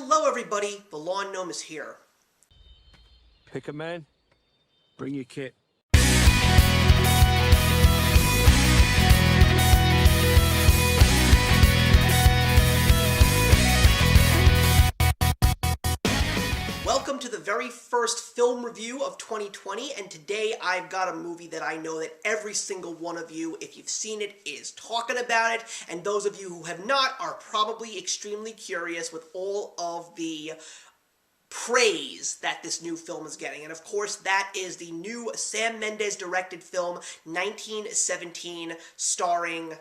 Hello everybody, the Lawn Gnome is here. Pick a man, bring your kit. Welcome to the very first film review of 2020, and today I've got a movie that I know that every single one of you, if you've seen it, is talking about it, and those of you who have not are probably extremely curious with all of the praise that this new film is getting. And of course, that is the new Sam Mendes directed film, 1917, starring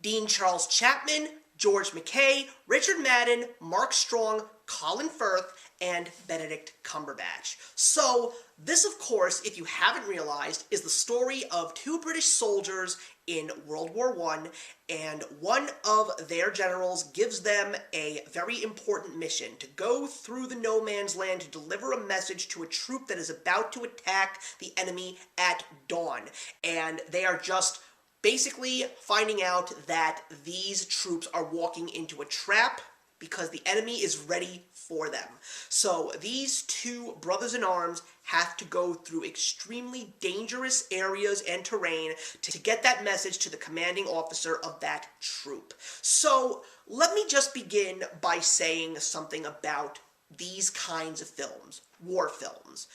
Dean Charles Chapman, George McKay, Richard Madden, Mark Strong, Colin Firth, and Benedict Cumberbatch. So, this of course, if you haven't realized, is the story of two British soldiers in World War I, and one of their generals gives them a very important mission to go through the no man's land to deliver a message to a troop that is about to attack the enemy at dawn. And they are just basically finding out that these troops are walking into a trap because the enemy is ready for them. So these two brothers-in-arms have to go through extremely dangerous areas and terrain to get that message to the commanding officer of that troop. So let me just begin by saying something about these kinds of films, war films.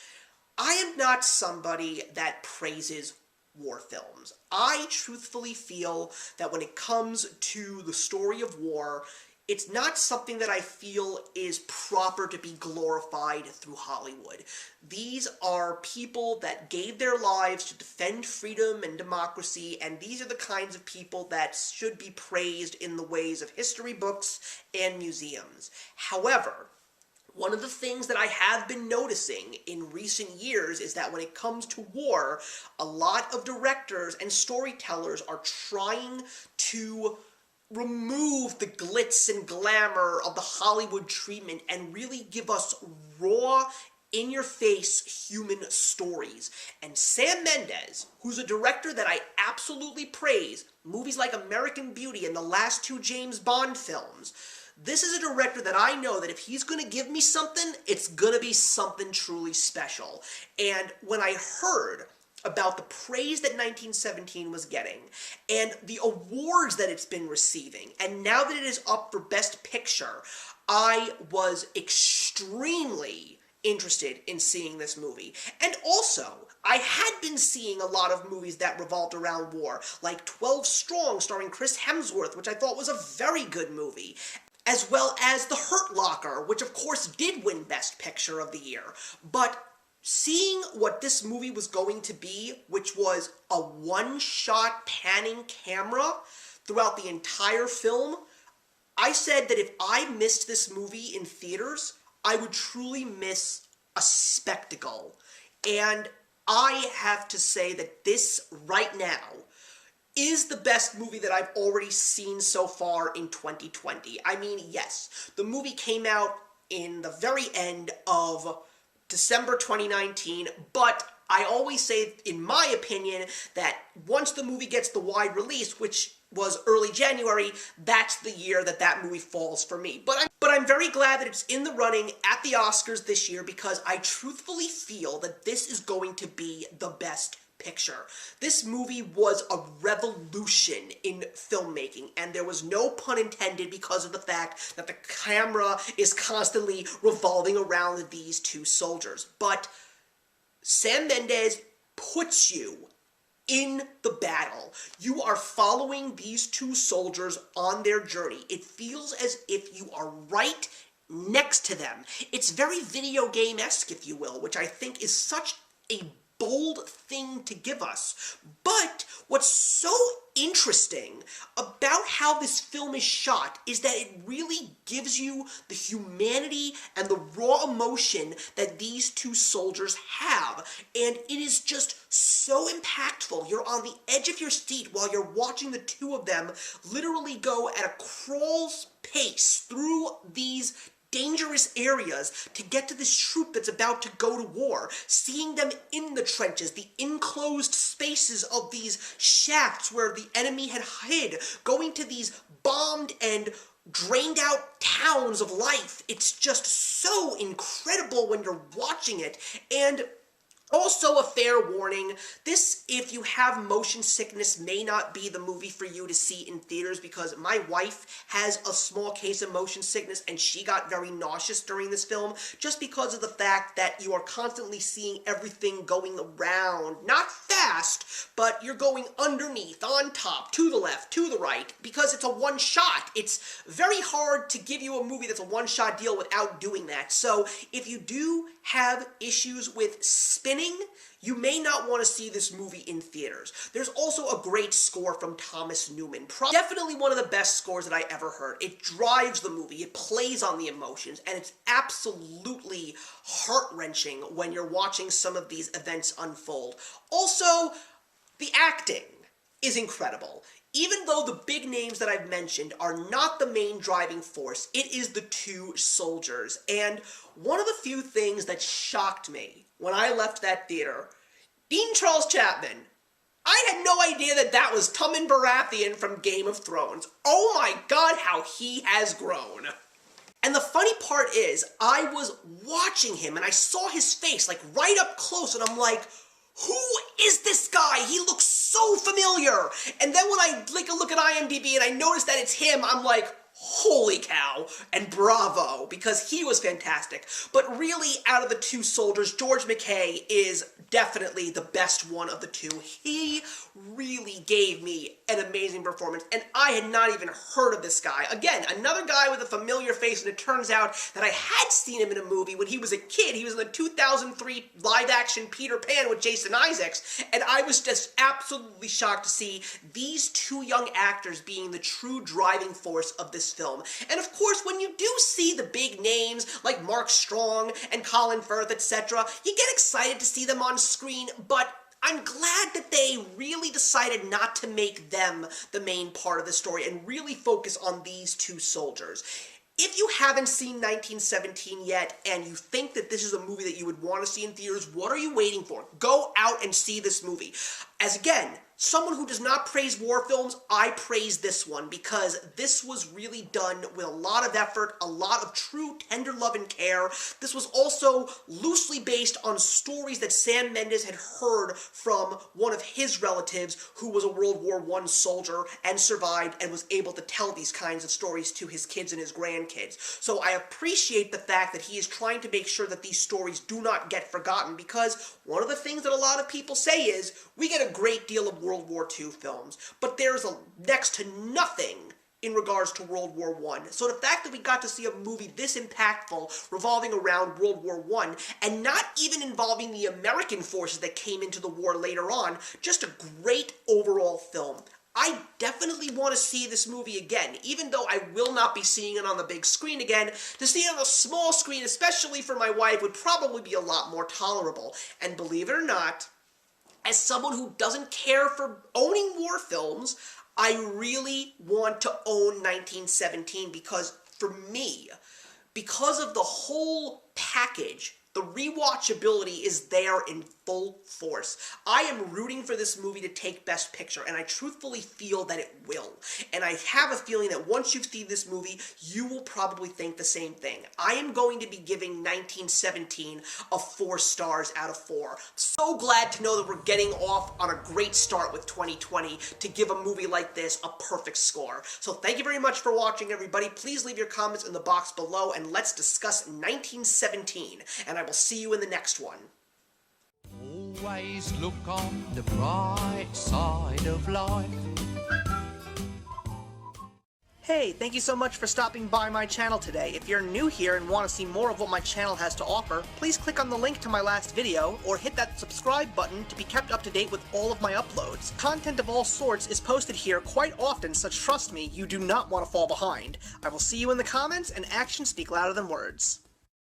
I am not somebody that praises war films. I truthfully feel that when it comes to the story of war, it's not something that I feel is proper to be glorified through Hollywood. These are people that gave their lives to defend freedom and democracy, and these are the kinds of people that should be praised in the ways of history books and museums. However, one of the things that I have been noticing in recent years is that when it comes to war, a lot of directors and storytellers are trying to remove the glitz and glamour of the Hollywood treatment and really give us raw, in-your-face human stories. And Sam Mendes, who's a director that I absolutely praise, movies like American Beauty and the last two James Bond films, this is a director that I know that if he's going to give me something, it's going to be something truly special. And when I heard about the praise that 1917 was getting, and the awards that it's been receiving, and now that it is up for Best Picture, I was extremely interested in seeing this movie. And also, I had been seeing a lot of movies that revolved around war, like 12 Strong starring Chris Hemsworth, which I thought was a very good movie, as well as The Hurt Locker, which of course did win Best Picture of the Year. But seeing what this movie was going to be, which was a one-shot panning camera throughout the entire film, I said that if I missed this movie in theaters, I would truly miss a spectacle. And I have to say that this, right now, is the best movie that I've already seen so far in 2020. I mean, yes, the movie came out in the very end of December 2019, but I always say, in my opinion, that once the movie gets the wide release, which was early January, that's the year that that movie falls for me. But I'm very glad that it's in the running at the Oscars this year, because I truthfully feel that this is going to be the best picture. This movie was a revolution in filmmaking, and there was no pun intended because of the fact that the camera is constantly revolving around these two soldiers. But Sam Mendes puts you in the battle. You are following these two soldiers on their journey. It feels as if you are right next to them. It's very video game-esque, if you will, which I think is such a bold thing to give us. But what's so interesting about how this film is shot is that it really gives you the humanity and the raw emotion that these two soldiers have. And it is just so impactful. You're on the edge of your seat while you're watching the two of them literally go at a crawl's pace through these dangerous areas to get to this troop that's about to go to war, seeing them in the trenches, the enclosed spaces of these shafts where the enemy had hid, going to these bombed and drained out towns of life. It's just so incredible when you're watching it. And also, a fair warning, this, if you have motion sickness, may not be the movie for you to see in theaters, because my wife has a small case of motion sickness and she got very nauseous during this film, just because of the fact that you are constantly seeing everything going around. Not fast, but you're going underneath, on top, to the left, to the right, because it's a one-shot. It's very hard to give you a movie that's a one-shot deal without doing that. So, if you do have issues with spinning, you may not want to see this movie in theaters. There's also a great score from Thomas Newman. Definitely one of the best scores that I ever heard. It drives the movie, it plays on the emotions, and it's absolutely heart-wrenching when you're watching some of these events unfold. Also, the acting is incredible. Even though the big names that I've mentioned are not the main driving force, it is the two soldiers. And one of the few things that shocked me when I left that theater, Dean Charles Chapman, I had no idea that that was Tommen Baratheon from Game of Thrones. Oh my god, how he has grown. And the funny part is, I was watching him and I saw his face like right up close and I'm like, who is this guy? He looks so familiar. And then when I take a look at IMDb and I notice that it's him, I'm like, holy cow, and bravo, because he was fantastic. But really, out of the two soldiers, George McKay is definitely the best one of the two. He really gave me an amazing performance, and I had not even heard of this guy. Again, another guy with a familiar face, and it turns out that I had seen him in a movie when he was a kid. He was in the 2003 live-action Peter Pan with Jason Isaacs, and I was just absolutely shocked to see these two young actors being the true driving force of this film. And of course, when you do see the big names like Mark Strong and Colin Firth, etc., you get excited to see them on screen, but I'm glad that they really decided not to make them the main part of the story and really focus on these two soldiers. If you haven't seen 1917 yet, and you think that this is a movie that you would want to see in theaters, what are you waiting for? Go out and see this movie. As again, someone who does not praise war films, I praise this one, because this was really done with a lot of effort, a lot of true tender love and care. This was also loosely based on stories that Sam Mendes had heard from one of his relatives who was a World War I soldier and survived and was able to tell these kinds of stories to his kids and his grandkids. So I appreciate the fact that he is trying to make sure that these stories do not get forgotten, because one of the things that a lot of people say is, we get a great deal of World War II films, but there's next to nothing in regards to World War I. So the fact that we got to see a movie this impactful revolving around World War I, and not even involving the American forces that came into the war later on, just a great overall film. I definitely want to see this movie again, even though I will not be seeing it on the big screen again. To see it on the small screen, especially for my wife, would probably be a lot more tolerable. And believe it or not, as someone who doesn't care for owning war films, I really want to own 1917 because, for me, because of the whole package, the rewatchability is there in full force. I am rooting for this movie to take Best Picture, and I truthfully feel that it will. And I have a feeling that once you've seen this movie, you will probably think the same thing. I am going to be giving 1917 a 4 stars out of 4. So glad to know that we're getting off on a great start with 2020 to give a movie like this a perfect score. So thank you very much for watching, everybody. Please leave your comments in the box below, and let's discuss 1917. And I will see you in the next one. Always look on the bright side of life. Hey, thank you so much for stopping by my channel today. If you're new here and want to see more of what my channel has to offer, please click on the link to my last video, or hit that subscribe button to be kept up to date with all of my uploads. Content of all sorts is posted here quite often, so trust me, you do not want to fall behind. I will see you in the comments, and actions speak louder than words.